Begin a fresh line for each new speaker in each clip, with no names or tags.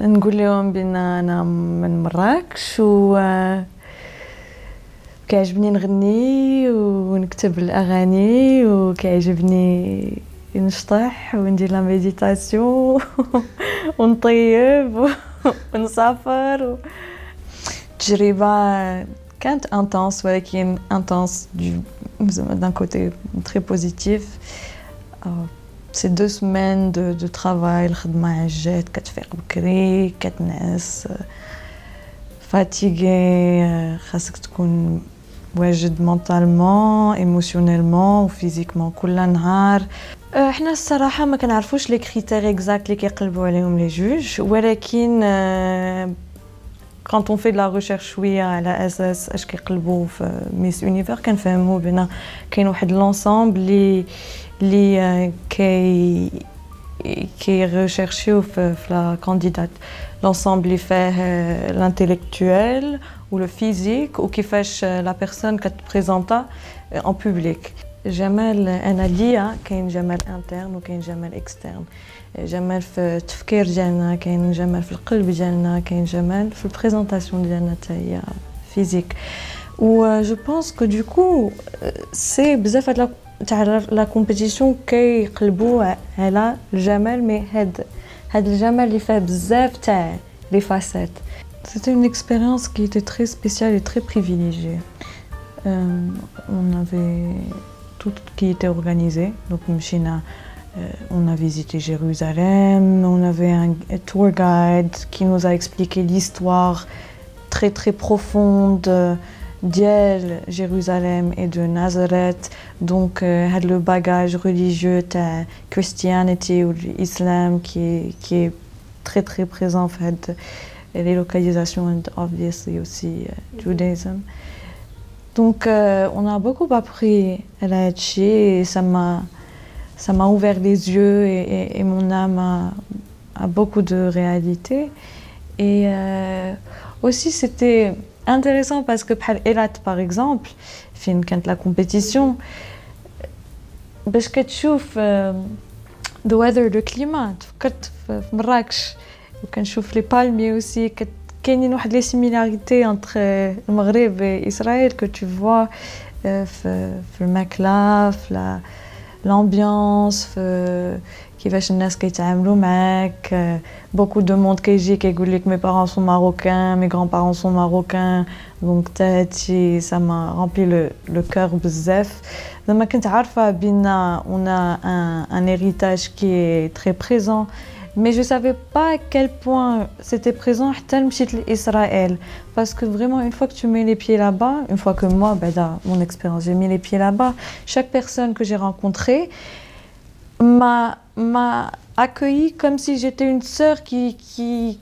نقول لهم بان انا من مراكش و كيعجبني نغني ونكتب الاغاني وكيعجبني نشطح وندير لا ميديتاسيون ونطيب ونسافر تجربه كانت انتنس ولكن انتنس d'un côté très positif. C'est 2 semaines de travail, الخدمة عجات كتفيق بكري كتنعس fatigué خاصك تكون واجد مونطالمون ايموشنيلمون وفيزيكمون كل نهار. احنا الصراحه ما كنعرفوش لي كريتير اكزاكت اللي كيقلبوا عليهم لي جوج ولكن quand on fait de la recherche شويه على اساس اش كيقلبوا في ميس يونيفر كنفهموا بان كاين واحد لونسامبل اللي كي ريشيرشيو في لا كانديدات l'ensemble اللي فيه l'intellectuel ou le physique ou كيفاش la personne كتبريزونطا en public. جمال انا ليا كاين جمال انترن وكاين جمال اكسترن. جمال في التفكير ديالنا كاين جمال في القلب ديالنا كاين جمال في البريزونطاسيون ديالنا حتى هي فيزيك. و جو بونس كو دو كو سي بزاف هاد تاع لا كومبيتيسيون كيقلبوا على الجمال مي هاد الجمال اللي فيه بزاف تاع لي فاسيت. C'était une expérience qui était très spéciale et très privilégiée. On avait tout qui était organisé. Donc on a visité Jérusalem, on avait un tour guide qui nous a expliqué l'histoire très très profonde d'El, Jérusalem et de Nazareth. Donc le bagage religieux de Christianity ou l'islam qui est très très présent en fait. Et les localisations and obviously aussi Judaism. Donc on a beaucoup appris à la Hachi et ça m'a ouvert les yeux et mon âme a beaucoup de réalité. Et aussi c'était intéressant parce que Elat par exemple, fin quand la compétition, باش كتشوف the weather le climat فكرت في مراكش وكنشوف لي بالمي اوسي كاينين واحد لي سيميلاريتي انتر المغرب واسرائيل كو تو فوا في الماكله في l'ambiance في كيفاش الناس كيتعاملوا معاك. beaucoup de monde كيجي كيقول لك mes parents sont marocains mes grands-parents sont marocains donc هادشي ça m'a rempli le cœur بزاف. زعما كنت عارفه بينا on a un héritage qui est très présent mais je savais pas à quel point c'était présent حتى مشيت لإسرائيل parce que vraiment une fois que tu mets les pieds là-bas, une fois que moi mon expérience j'ai mis les pieds là-bas, chaque personne que j'ai rencontrée m'a accueillie comme si j'étais une sœur qui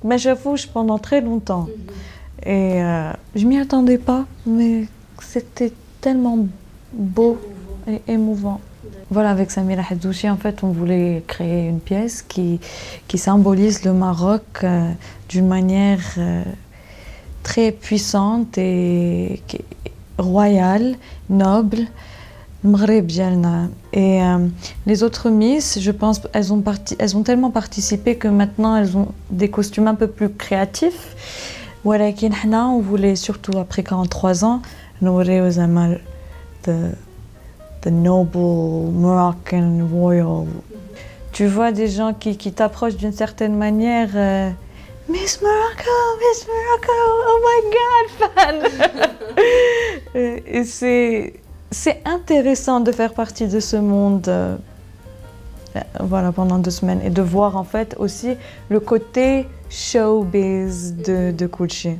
m'échafouche pendant très longtemps. Et je m'y attendais pas mais c'était tellement beau et émouvant. Voilà, avec Samira Haddouchi, en fait, on voulait créer une pièce qui symbolise le Maroc d'une manière très puissante et royale, noble, Maghreb dialna. Et les autres Miss, je pense, elles ont tellement participé que maintenant elles ont des costumes un peu plus créatifs. Voilà, on voulait surtout après 43 ans, nous Zamal the noble Moroccan royal. Tu vois des gens qui t'approchent d'une certaine manière. Miss Morocco, oh my God, fan. Et c'est intéressant de faire partie de ce monde. Voilà, pendant 2 semaines et de voir en fait aussi le côté showbiz de Koulchi.